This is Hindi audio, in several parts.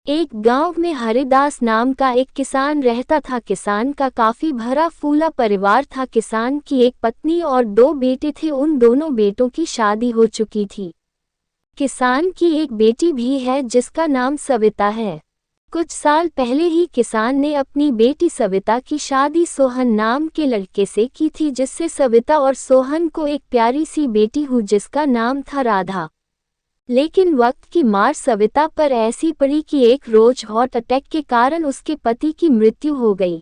एक गांव में हरिदास नाम का एक किसान रहता था। किसान का काफी भरा फूला परिवार था। किसान की एक पत्नी और 2 बेटे थे। उन दोनों बेटों की शादी हो चुकी थी। किसान की एक बेटी भी है जिसका नाम सविता है। कुछ साल पहले ही किसान ने अपनी बेटी सविता की शादी सोहन नाम के लड़के से की थी, जिससे सविता और सोहन को एक प्यारी सी बेटी हुई जिसका नाम था राधा। लेकिन वक्त की मार सविता पर ऐसी पड़ी कि एक रोज हार्ट अटैक के कारण उसके पति की मृत्यु हो गई।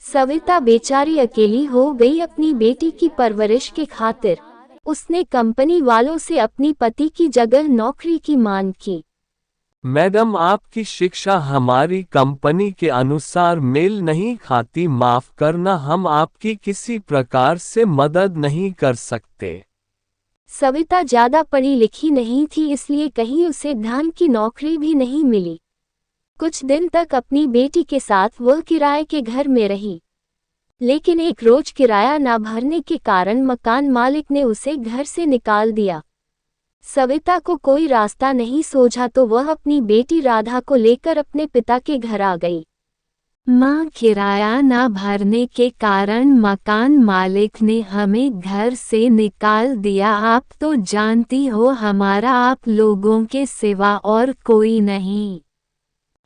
सविता बेचारी अकेली हो गई अपनी बेटी की परवरिश के खातिर। उसने कंपनी वालों से अपनी पति की जगह नौकरी की मांग की। मैडम, आपकी शिक्षा हमारी कंपनी के अनुसार मेल नहीं खाती। माफ करना, हम आपकी किसी प्रकार से मदद नहीं कर सकते। सविता ज्यादा पढ़ी लिखी नहीं थी, इसलिए कहीं उसे ढंग की नौकरी भी नहीं मिली। कुछ दिन तक अपनी बेटी के साथ वह किराए के घर में रही, लेकिन एक रोज किराया न भरने के कारण मकान मालिक ने उसे घर से निकाल दिया। सविता को कोई रास्ता नहीं सूझा तो वह अपनी बेटी राधा को लेकर अपने पिता के घर आ गई। माँ, किराया न भरने के कारण मकान मालिक ने हमें घर से निकाल दिया। आप तो जानती हो हमारा आप लोगों के सिवा और कोई नहीं।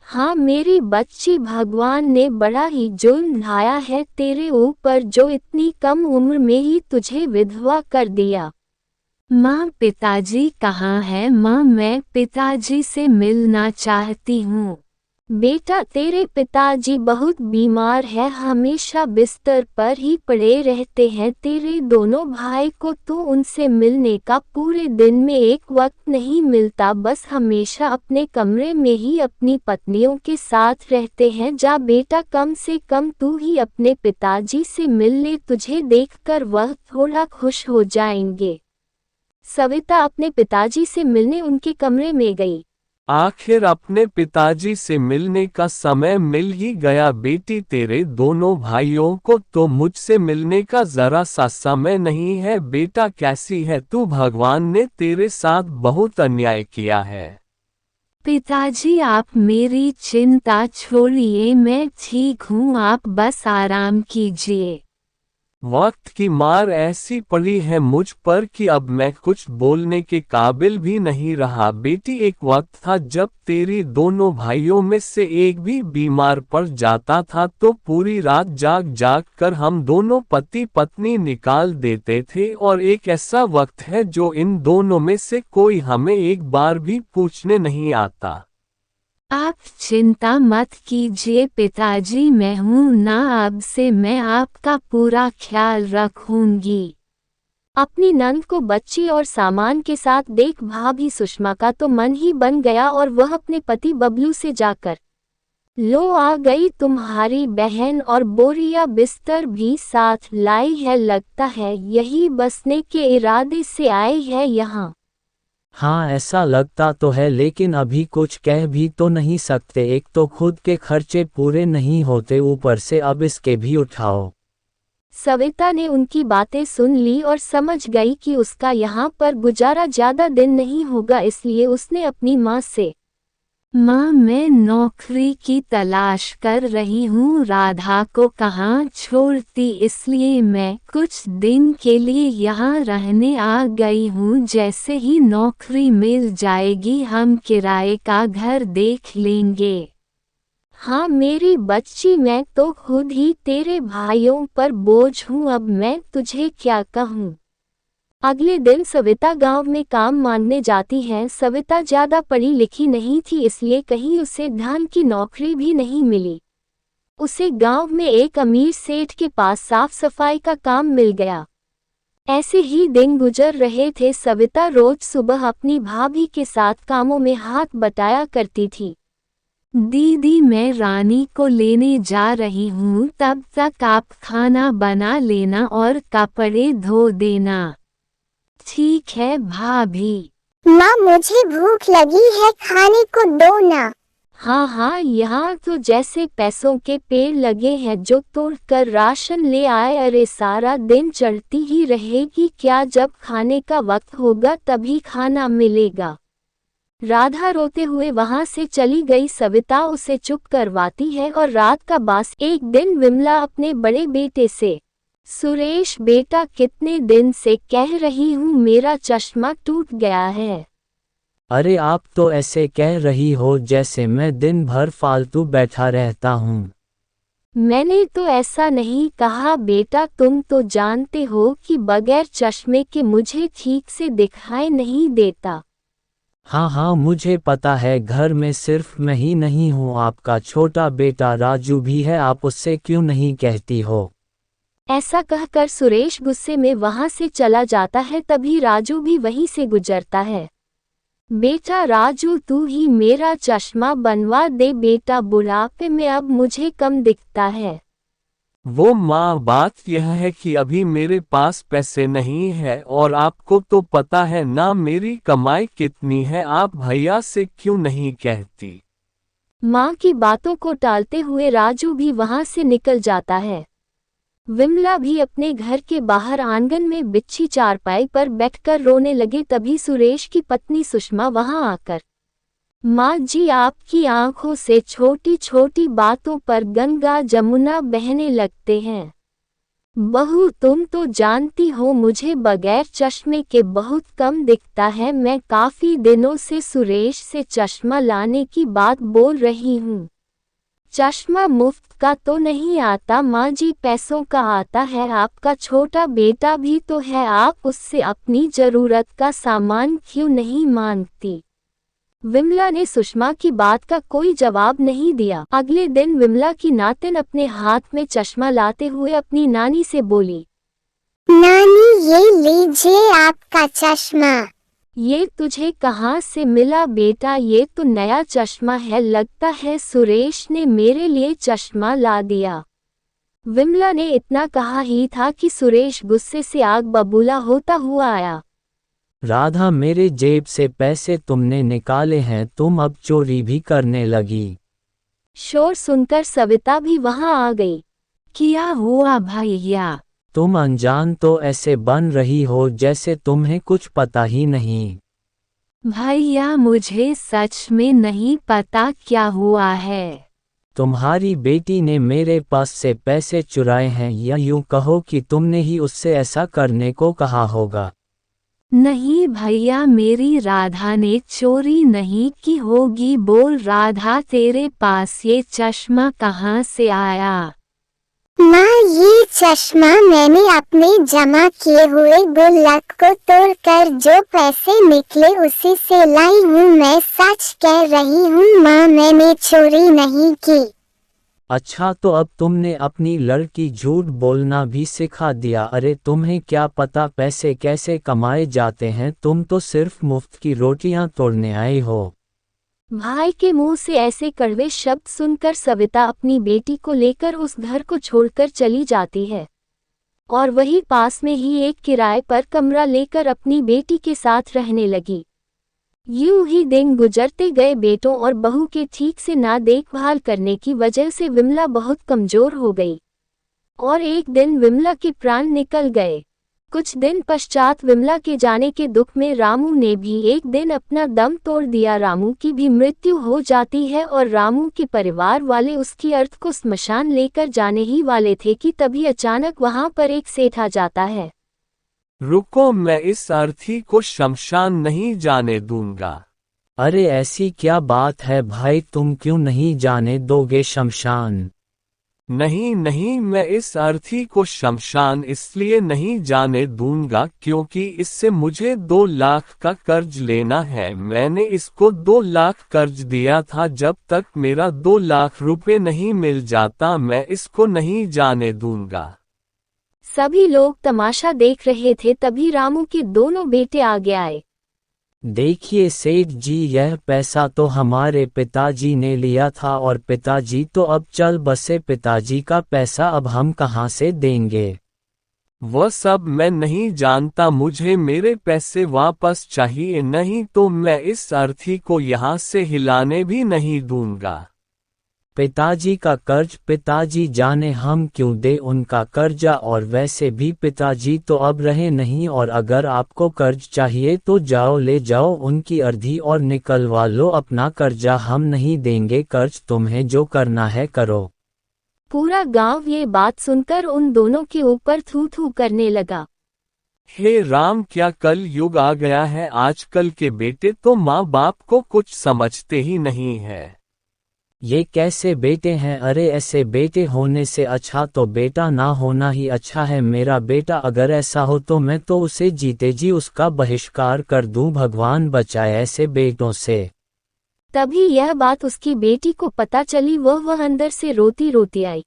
हाँ मेरी बच्ची, भगवान ने बड़ा ही जुल्म ढाया है तेरे ऊपर जो इतनी कम उम्र में ही तुझे विधवा कर दिया। माँ, पिताजी कहाँ है? माँ, मैं पिताजी से मिलना चाहती हूँ। बेटा, तेरे पिताजी बहुत बीमार है, हमेशा बिस्तर पर ही पड़े रहते हैं। तेरे दोनों भाई को तो उनसे मिलने का पूरे दिन में एक वक्त नहीं मिलता, बस हमेशा अपने कमरे में ही अपनी पत्नियों के साथ रहते हैं। जा बेटा, कम से कम तू ही अपने पिताजी से मिल ले, तुझे देखकर वह थोड़ा खुश हो जाएंगे। सविता अपने पिताजी से मिलने उनके कमरे में गई। आखिर अपने पिताजी से मिलने का समय मिल ही गया। बेटी, तेरे दोनों भाइयों को तो मुझसे मिलने का जरा सा समय नहीं है। बेटा, कैसी है तू? भगवान ने तेरे साथ बहुत अन्याय किया है। पिताजी, आप मेरी चिंता छोड़िए, मैं ठीक हूँ, आप बस आराम कीजिए। वक्त की मार ऐसी पड़ी है मुझ पर कि अब मैं कुछ बोलने के काबिल भी नहीं रहा। बेटी, एक वक्त था जब तेरी दोनों भाइयों में से एक भी बीमार पड़ जाता था तो पूरी रात जाग जाग कर हम दोनों पति पत्नी निकाल देते थे, और एक ऐसा वक्त है जो इन दोनों में से कोई हमें एक बार भी पूछने नहीं आता। आप चिंता मत कीजिए पिताजी, मैं हूँ ना, अब से मैं आपका पूरा ख्याल रखूंगी। अपनी नंद को बच्ची और सामान के साथ देख भाभी सुषमा का तो मन ही बन गया और वह अपने पति बबलू से जाकर, लो आ गई तुम्हारी बहन और बोरिया बिस्तर भी साथ लाई है, लगता है यही बसने के इरादे से आई है यहाँ। हाँ, ऐसा लगता तो है, लेकिन अभी कुछ कह भी तो नहीं सकते। एक तो खुद के खर्चे पूरे नहीं होते, ऊपर से अब इसके भी उठाओ। सविता ने उनकी बातें सुन ली और समझ गई कि उसका यहाँ पर गुजारा ज्यादा दिन नहीं होगा, इसलिए उसने अपनी माँ से, माँ, मैं नौकरी की तलाश कर रही हूँ, राधा को कहाँ छोड़ती, इसलिए मैं कुछ दिन के लिए यहाँ रहने आ गई हूँ। जैसे ही नौकरी मिल जाएगी हम किराए का घर देख लेंगे। हाँ मेरी बच्ची, मैं तो खुद ही तेरे भाइयों पर बोझ हूँ, अब मैं तुझे क्या कहूँ। अगले दिन सविता गांव में काम मांगने जाती है। सविता ज्यादा पढ़ी लिखी नहीं थी, इसलिए कहीं उसे ढंग की नौकरी भी नहीं मिली। उसे गांव में एक अमीर सेठ के पास साफ सफाई का काम मिल गया। ऐसे ही दिन गुजर रहे थे। सविता रोज सुबह अपनी भाभी के साथ कामों में हाथ बटाया करती थी। दीदी, मैं रानी को लेने जा रही हूँ, तब तक आप खाना बना लेना और कपड़े धो देना। ठीक है भाभी। माँ, मुझे भूख लगी है, खाने को दो ना। हाँ हाँ, यहाँ तो जैसे पैसों के पेड़ लगे हैं जो तोड़ कर राशन ले आए। अरे सारा दिन चढ़ती ही रहेगी क्या? जब खाने का वक्त होगा तभी खाना मिलेगा। राधा रोते हुए वहां से चली गई। सविता उसे चुप करवाती है और रात का बास एक दिन विमला अपने बड़े बेटे से, सुरेश बेटा कितने दिन से कह रही हूँ मेरा चश्मा टूट गया है। अरे आप तो ऐसे कह रही हो जैसे मैं दिन भर फालतू बैठा रहता हूँ। मैंने तो ऐसा नहीं कहा बेटा, तुम तो जानते हो कि बगैर चश्मे के मुझे ठीक से दिखाई नहीं देता। हाँ हाँ मुझे पता है, घर में सिर्फ मैं ही नहीं हूँ, आपका छोटा बेटा राजू भी है, आप उससे क्यों नहीं कहती हो। ऐसा कहकर सुरेश गुस्से में वहां से चला जाता है। तभी राजू भी वहीं से गुजरता है। बेटा राजू तू ही मेरा चश्मा बनवा दे बेटा, बुढ़ापे में अब मुझे कम दिखता है। वो माँ, बात यह है कि अभी मेरे पास पैसे नहीं है और आपको तो पता है ना मेरी कमाई कितनी है, आप भैया से क्यों नहीं कहती। माँ की बातों को टालते हुए राजू भी वहां से निकल जाता है। विमला भी अपने घर के बाहर आंगन में बिछी चारपाई पर बैठकर रोने लगे। तभी सुरेश की पत्नी सुषमा वहां आकर, माँ जी आपकी आंखों से छोटी छोटी बातों पर गंगा जमुना बहने लगते हैं। बहू तुम तो जानती हो मुझे बगैर चश्मे के बहुत कम दिखता है। मैं काफी दिनों से सुरेश से चश्मा लाने की बात बोल रही हूँ। चश्मा मुफ्त का तो नहीं आता माँ जी, पैसों का आता है। आपका छोटा बेटा भी तो है, आप उससे अपनी जरूरत का सामान क्यों नहीं मांगती। विमला ने सुषमा की बात का कोई जवाब नहीं दिया। अगले दिन विमला की नातिन अपने हाथ में चश्मा लाते हुए अपनी नानी से बोली, नानी ये लीजिए आपका चश्मा। ये तुझे कहाँ से मिला बेटा, ये तो नया चश्मा है, लगता है सुरेश ने मेरे लिए चश्मा ला दिया। विमला ने इतना कहा ही था कि सुरेश गुस्से से आग बबूला होता हुआ आया। राधा मेरे जेब से पैसे तुमने निकाले हैं, तुम अब चोरी भी करने लगी। शोर सुनकर सविता भी वहां आ गई। क्या हुआ भैया? तुम अनजान तो ऐसे बन रही हो जैसे तुम्हें कुछ पता ही नहीं। भैया मुझे सच में नहीं पता क्या हुआ है। तुम्हारी बेटी ने मेरे पास से पैसे चुराए हैं, या यूं कहो कि तुमने ही उससे ऐसा करने को कहा होगा। नहीं भैया, मेरी राधा ने चोरी नहीं की होगी। बोल राधा, तेरे पास ये चश्मा कहाँ से आया? माँ ये चश्मा मैंने अपने जमा किए हुए गुल्लक को तोड़कर जो पैसे निकले उसी से लाई हूँ। मैं सच कह रही हूँ माँ, मैंने चोरी नहीं की। अच्छा तो अब तुमने अपनी लड़की झूठ बोलना भी सिखा दिया। अरे तुम्हें क्या पता पैसे कैसे कमाए जाते हैं, तुम तो सिर्फ मुफ्त की रोटियां तोड़ने आए हो। भाई के मुंह से ऐसे कड़वे शब्द सुनकर सविता अपनी बेटी को लेकर उस घर को छोड़कर चली जाती है और वहीं पास में ही एक किराए पर कमरा लेकर अपनी बेटी के साथ रहने लगी। यूं ही दिन गुजरते गए। बेटों और बहू के ठीक से ना देखभाल करने की वजह से विमला बहुत कमजोर हो गई और एक दिन विमला के प्राण निकल गए। कुछ दिन पश्चात विमला के जाने के दुख में रामू ने भी एक दिन अपना दम तोड़ दिया। रामू की भी मृत्यु हो जाती है और रामू के परिवार वाले उसकी अर्थ को स्मशान लेकर जाने ही वाले थे कि तभी अचानक वहां पर एक सेठ आ जाता है। रुको, मैं इस अर्थी को शमशान नहीं जाने दूंगा। अरे ऐसी क्या बात है भाई, तुम क्यों नहीं जाने दोगे शमशान? नहीं नहीं, मैं इस अर्थी को शमशान इसलिए नहीं जाने दूंगा क्योंकि इससे मुझे 2 लाख का कर्ज लेना है। मैंने इसको 2 लाख कर्ज दिया था, जब तक मेरा 2 लाख रुपए नहीं मिल जाता मैं इसको नहीं जाने दूंगा। सभी लोग तमाशा देख रहे थे। तभी रामू के दोनों बेटे आगे आए। देखिए सेठ जी, यह पैसा तो हमारे पिताजी ने लिया था और पिताजी तो अब चल बसे। पिताजी का पैसा अब हम कहाँ से देंगे? वह सब मैं नहीं जानता, मुझे मेरे पैसे वापस चाहिए, नहीं तो मैं इस अर्थी को यहाँ से हिलाने भी नहीं दूंगा। पिताजी का कर्ज पिताजी जाने हम क्यों दे उनका कर्जा, और वैसे भी पिताजी तो अब रहे नहीं, और अगर आपको कर्ज चाहिए तो जाओ ले जाओ उनकी अर्धी और निकलवा लो अपना कर्जा, हम नहीं देंगे कर्ज, तुम्हें जो करना है करो। पूरा गांव ये बात सुनकर उन दोनों के ऊपर थू थू करने लगा। हे राम, क्या कल युग आ गया है, आजकल के बेटे तो माँ बाप को कुछ समझते ही नहीं है। ये कैसे बेटे हैं, अरे ऐसे बेटे होने से अच्छा तो बेटा ना होना ही अच्छा है। मेरा बेटा अगर ऐसा हो तो मैं तो उसे जीते जी उसका बहिष्कार कर दूं, भगवान बचाए ऐसे बेटों से। तभी यह बात उसकी बेटी को पता चली, वह अंदर से रोती रोती आई।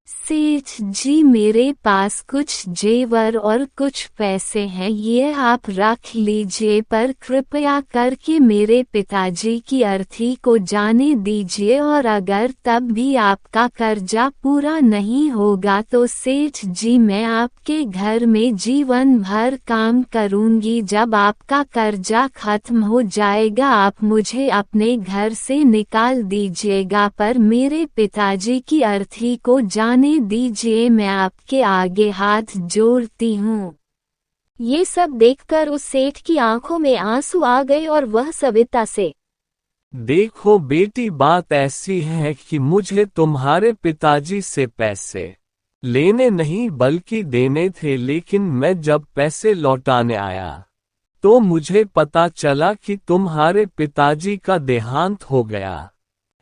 सेठ जी, मेरे पास कुछ जेवर और कुछ पैसे हैं, ये आप रख लीजिए, पर कृपया करके मेरे पिताजी की अर्थी को जाने दीजिए, और अगर तब भी आपका कर्जा पूरा नहीं होगा तो सेठ जी मैं आपके घर में जीवन भर काम करूंगी। जब आपका कर्जा खत्म हो जाएगा आप मुझे अपने घर से निकाल दीजिएगा, पर मेरे पिताजी की अर्थी को जाने दीजिए, मैं आपके आगे हाथ जोड़ती हूँ। ये सब देखकर उस सेठ की आंखों में आंसू आ गए और वह सविता से, देखो बेटी, बात ऐसी है कि मुझे तुम्हारे पिताजी से पैसे लेने नहीं बल्कि देने थे, लेकिन मैं जब पैसे लौटाने आया तो मुझे पता चला कि तुम्हारे पिताजी का देहांत हो गया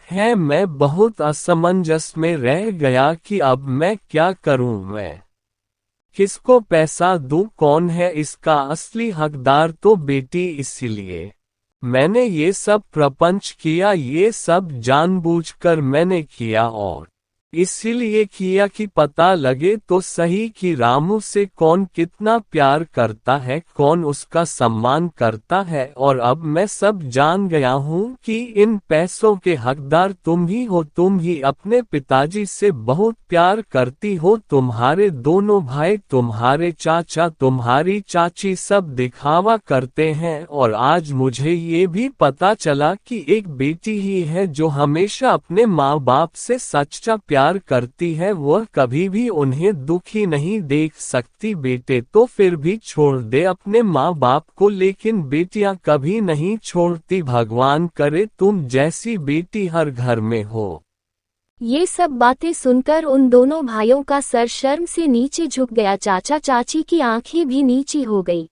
है। मैं बहुत असमंजस में रह गया कि अब मैं क्या करूं, मैं किसको पैसा दूं, कौन है इसका असली हकदार। तो बेटी इसीलिए मैंने ये सब प्रपंच किया, ये सब जानबूझकर मैंने किया, और इसीलिए किया कि पता लगे तो सही कि रामू से कौन कितना प्यार करता है, कौन उसका सम्मान करता है। और अब मैं सब जान गया हूँ कि इन पैसों के हकदार तुम ही हो, तुम ही अपने पिताजी से बहुत प्यार करती हो। तुम्हारे दोनों भाई, तुम्हारे चाचा, तुम्हारी चाची सब दिखावा करते हैं, और आज मुझे ये भी पता चला कि एक बेटी ही है जो हमेशा अपने माँ बाप से सच्चा प्यार करती है, वह कभी भी उन्हें दुखी नहीं देख सकती। बेटे तो फिर भी छोड़ दे अपने माँ बाप को, लेकिन बेटियां कभी नहीं छोड़ती। भगवान करे तुम जैसी बेटी हर घर में हो। ये सब बातें सुनकर उन दोनों भाइयों का सर शर्म से नीचे झुक गया। चाचा चाची की आंखें भी नीची हो गई।